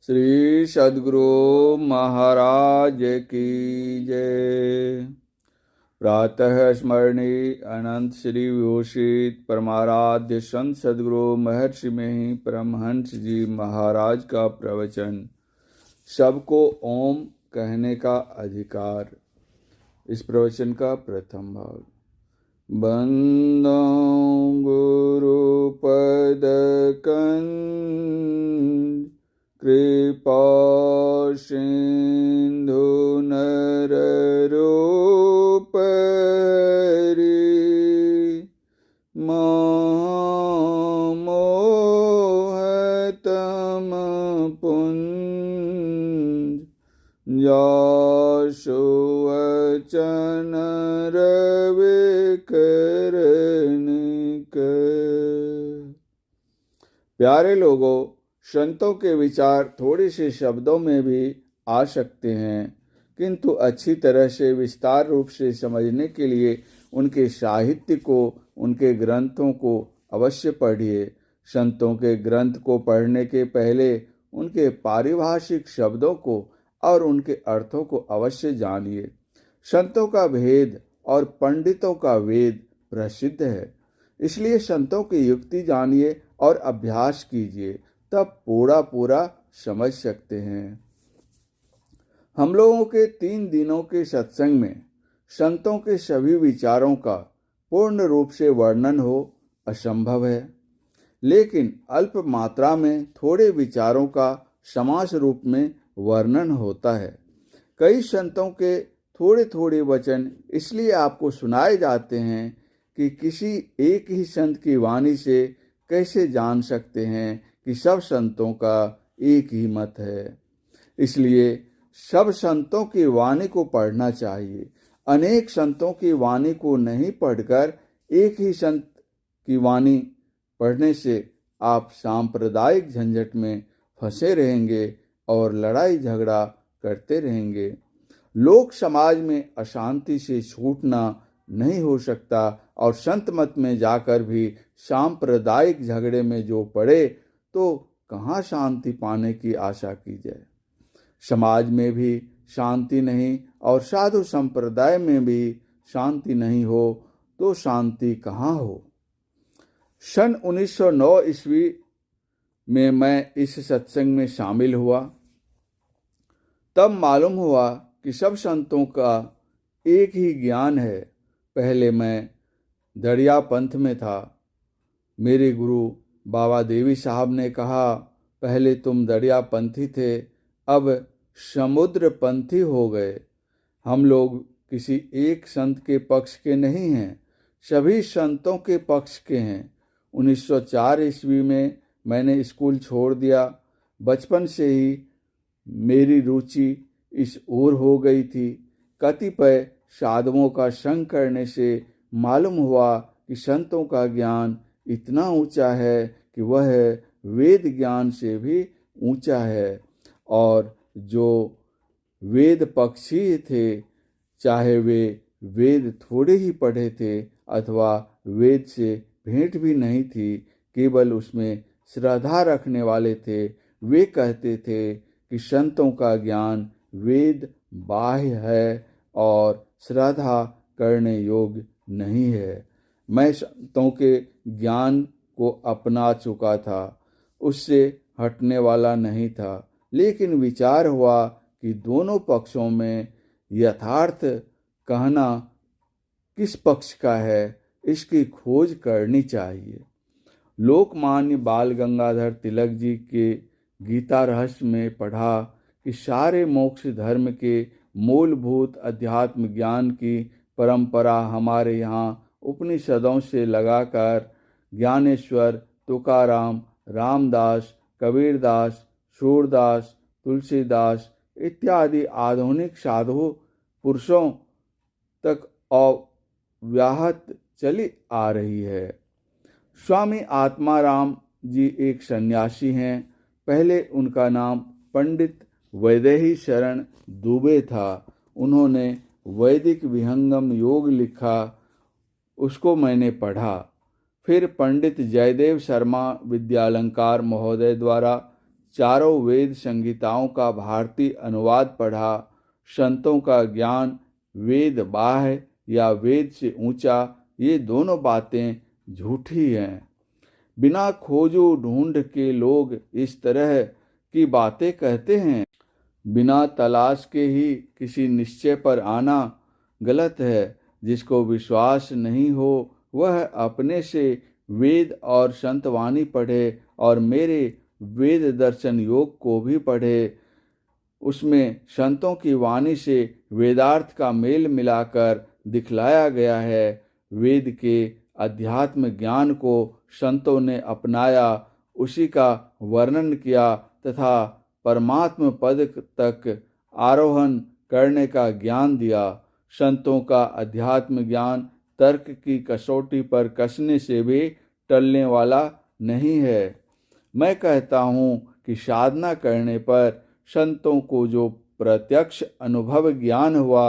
श्री सद्गुरु महाराज की जय। प्रातः स्मरणीय अनंत श्री विभूषित परमाराध्य संत सद्गुरु महर्षि में परमहंस जी महाराज का प्रवचन। सबको ओम कहने का अधिकार। इस प्रवचन का प्रथम भाग। बंदो गुरु पद कंज कृपा सिंधु नर रूप मोहतम पुंज जासु वचन रविकरणिक। प्यारे लोगों, संतों के विचार थोड़े से शब्दों में भी आ सकते हैं, किंतु अच्छी तरह से विस्तार रूप से समझने के लिए उनके साहित्य को, उनके ग्रंथों को अवश्य पढ़िए। संतों के ग्रंथ को पढ़ने के पहले उनके पारिभाषिक शब्दों को और उनके अर्थों को अवश्य जानिए। संतों का भेद और पंडितों का वेद प्रसिद्ध है, इसलिए संतों की युक्ति जानिए और अभ्यास कीजिए, तब पूरा समझ सकते हैं। हम लोगों के 3 दिनों के सत्संग में संतों के सभी विचारों का पूर्ण रूप से वर्णन हो असंभव है, लेकिन अल्प मात्रा में थोड़े विचारों का समास रूप में वर्णन होता है। कई संतों के थोड़े वचन इसलिए आपको सुनाए जाते हैं कि किसी एक ही संत की वाणी से कैसे जान सकते हैं कि सब संतों का एक ही मत है। इसलिए सब संतों की वाणी को पढ़ना चाहिए। अनेक संतों की वाणी को नहीं पढ़कर एक ही संत की वाणी पढ़ने से आप सांप्रदायिक झंझट में फंसे रहेंगे और लड़ाई झगड़ा करते रहेंगे। लोक समाज में अशांति से छूटना नहीं हो सकता और संत मत में जाकर भी सांप्रदायिक झगड़े में जो पड़े तो कहाँ शांति पाने की आशा की जाए। समाज में भी शांति नहीं और साधु संप्रदाय में भी शांति नहीं हो तो शांति कहाँ हो। सन 1909 ईस्वी में मैं इस सत्संग में शामिल हुआ। तब मालूम हुआ कि सब संतों का एक ही ज्ञान है। पहले मैं दरिया पंथ में था। मेरे गुरु बाबा देवी साहब ने कहा, पहले तुम दरिया पंथी थे, अब समुद्र पंथी हो गए। हम लोग किसी एक संत के पक्ष के नहीं हैं, सभी संतों के पक्ष के हैं। 1904 ईस्वी में मैंने स्कूल छोड़ दिया। बचपन से ही मेरी रुचि इस ओर हो गई थी। कतिपय साधुओं का संग करने से मालूम हुआ कि संतों का ज्ञान इतना ऊंचा है कि वह वेद ज्ञान से भी ऊंचा है, और जो वेद पक्षी थे, चाहे वे वेद थोड़े ही पढ़े थे अथवा वेद से भेंट भी नहीं थी, केवल उसमें श्रद्धा रखने वाले थे, वे कहते थे कि संतों का ज्ञान वेद बाह्य है और श्रद्धा करने योग्य नहीं है। मैं संतों के ज्ञान को अपना चुका था, उससे हटने वाला नहीं था, लेकिन विचार हुआ कि दोनों पक्षों में यथार्थ कहना किस पक्ष का है, इसकी खोज करनी चाहिए। लोकमान्य बाल गंगाधर तिलक जी के गीता रहस्य में पढ़ा कि सारे मोक्ष धर्म के मूलभूत अध्यात्म ज्ञान की परंपरा हमारे यहाँ उपनिषदों से लगाकर ज्ञानेश्वर, तुकाराम, रामदास, कबीरदास, सूरदास, तुलसीदास इत्यादि आधुनिक साधु पुरुषों तक अव्याहत चली आ रही है। स्वामी आत्माराम जी एक सन्यासी हैं। पहले उनका नाम पंडित वैदेही शरण दुबे था। उन्होंने वैदिक विहंगम योग लिखा, उसको मैंने पढ़ा। फिर पंडित जयदेव शर्मा विद्यालंकार महोदय द्वारा चारों वेद संहिताओं का भारतीय अनुवाद पढ़ा। संतों का ज्ञान वेद बाह्य या वेद से ऊंचा, ये दोनों बातें झूठी हैं। बिना खोजो ढूंढ के लोग इस तरह की बातें कहते हैं। बिना तलाश के ही किसी निश्चय पर आना गलत है। जिसको विश्वास नहीं हो वह अपने से वेद और संतवाणी पढ़े और मेरे वेद दर्शन योग को भी पढ़े। उसमें संतों की वाणी से वेदार्थ का मेल मिलाकर दिखलाया गया है। वेद के अध्यात्म ज्ञान को संतों ने अपनाया, उसी का वर्णन किया तथा परमात्म पद तक आरोहण करने का ज्ञान दिया। संतों का अध्यात्म ज्ञान तर्क की कसौटी पर कसने से भी टलने वाला नहीं है। मैं कहता हूँ कि साधना करने पर संतों को जो प्रत्यक्ष अनुभव ज्ञान हुआ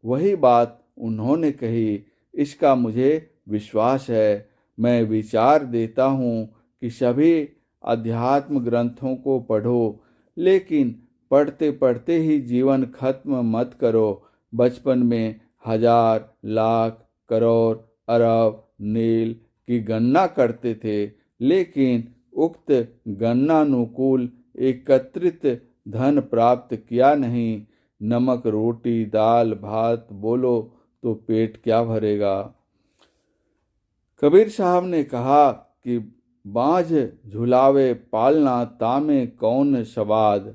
वही बात उन्होंने कही, इसका मुझे विश्वास है। मैं विचार देता हूँ कि सभी अध्यात्म ग्रंथों को पढ़ो, लेकिन पढ़ते पढ़ते ही जीवन खत्म मत करो। बचपन में 1000, लाख, करोड़, अरब, नील की गणना करते थे, लेकिन उक्त गणनानुकूल एकत्रित धन प्राप्त किया नहीं। नमक रोटी दाल भात बोलो तो पेट क्या भरेगा। कबीर साहब ने कहा कि बाँझ झुलावे पालना तामे कौन सवाद।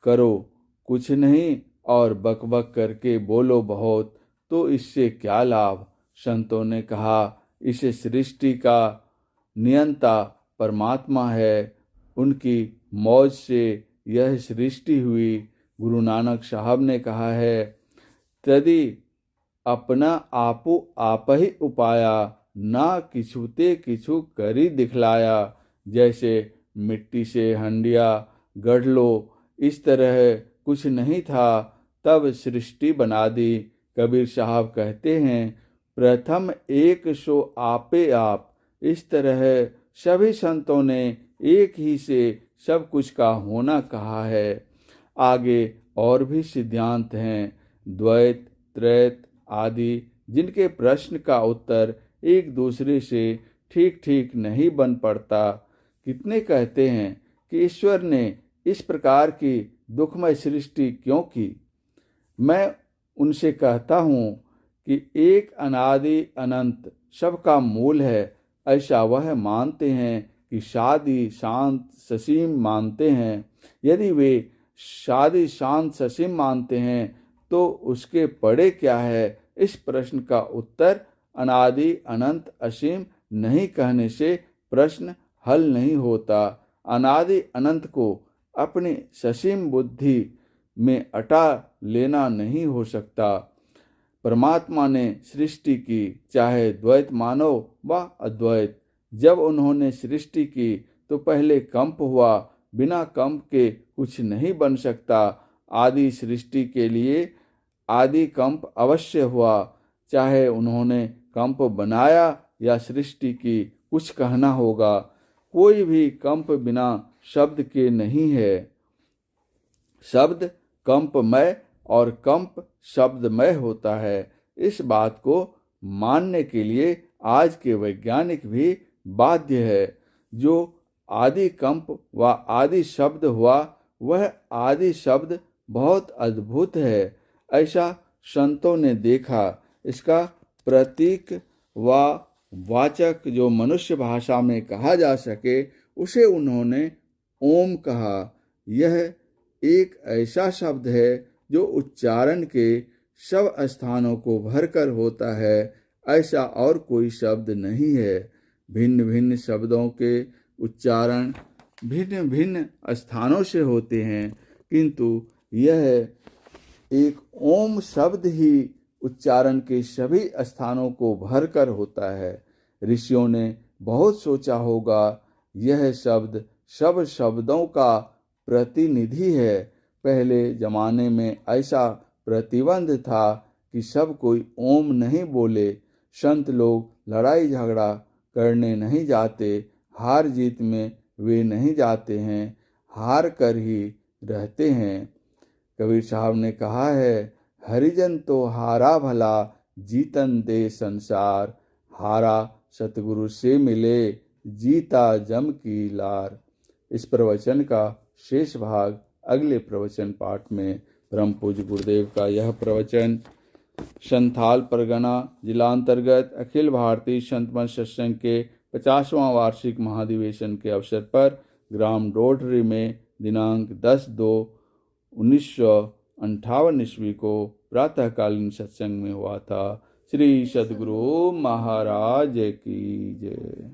करो कुछ नहीं और बकबक करके बोलो बहुत, तो इससे क्या लाभ। संतों ने कहा इस सृष्टि का नियंता परमात्मा है, उनकी मौज से यह सृष्टि हुई। गुरु नानक साहब ने कहा है, तदि अपना आपो आप ही उपाया, ना किछुते किछु करी दिखलाया। जैसे मिट्टी से हंडिया गढ़ लो, इस तरह कुछ नहीं था, तब सृष्टि बना दी। कबीर साहब कहते हैं, प्रथम एक सो आपे आप। इस तरह सभी संतों ने एक ही से सब कुछ का होना कहा है। आगे और भी सिद्धांत हैं, द्वैत त्रैत आदि, जिनके प्रश्न का उत्तर एक दूसरे से ठीक ठीक नहीं बन पड़ता। कितने कहते हैं कि ईश्वर ने इस प्रकार की दुखमय सृष्टि क्यों की। मैं उनसे कहता हूँ कि एक अनादि अनंत सबका मूल है, ऐसा वह मानते हैं कि शादी शांत ससीम मानते हैं। यदि वे शादी शांत ससीम मानते हैं तो उसके पड़े क्या है। इस प्रश्न का उत्तर अनादि अनंत असीम नहीं कहने से प्रश्न हल नहीं होता। अनादि अनंत को अपनी ससीम बुद्धि में अटा लेना नहीं हो सकता। परमात्मा ने सृष्टि की, चाहे द्वैत मानो व अद्वैत। जब उन्होंने सृष्टि की तो पहले कंप हुआ, बिना कंप के कुछ नहीं बन सकता। आदि सृष्टि के लिए आदि कंप अवश्य हुआ। चाहे उन्होंने कंप बनाया या सृष्टि की, कुछ कहना होगा। कोई भी कंप बिना शब्द के नहीं है। शब्द कंपमय और कंप शब्दमय होता है। इस बात को मानने के लिए आज के वैज्ञानिक भी बाध्य है। जो आदि कंप व आदि शब्द हुआ, वह आदि शब्द बहुत अद्भुत है, ऐसा संतों ने देखा। इसका प्रतीक व वाचक जो मनुष्य भाषा में कहा जा सके, उसे उन्होंने ओम कहा। यह एक ऐसा शब्द है जो उच्चारण के सब स्थानों को भरकर होता है, ऐसा और कोई शब्द नहीं है। भिन्न भिन्न शब्दों के उच्चारण भिन्न भिन्न स्थानों से होते हैं, किंतु यह एक ओम शब्द ही उच्चारण के सभी स्थानों को भरकर होता है। ऋषियों ने बहुत सोचा होगा, यह शब्द सब शब्दों का प्रतिनिधि है। पहले जमाने में ऐसा प्रतिबंध था कि सब कोई ओम नहीं बोले। संत लोग लड़ाई झगड़ा करने नहीं जाते, हार जीत में वे नहीं जाते हैं। हार कर ही रहते हैं। कबीर साहब ने कहा है, हरिजन तो हारा भला जीतन दे संसार, हारा सतगुरु से मिले जीता जम की लार। इस प्रवचन का शेष भाग अगले प्रवचन पाठ में परम पूज्य गुरुदेव का यह प्रवचन संथाल परगना जिलांतर्गत अखिल भारतीय संत मंच सत्संग के 50वां वार्षिक महाधिवेशन के अवसर पर ग्राम डोडरी में दिनांक 10/2/1958 ईस्वी को प्रातःकालीन सत्संग में हुआ था। श्री सद्गुरु महाराज की जय।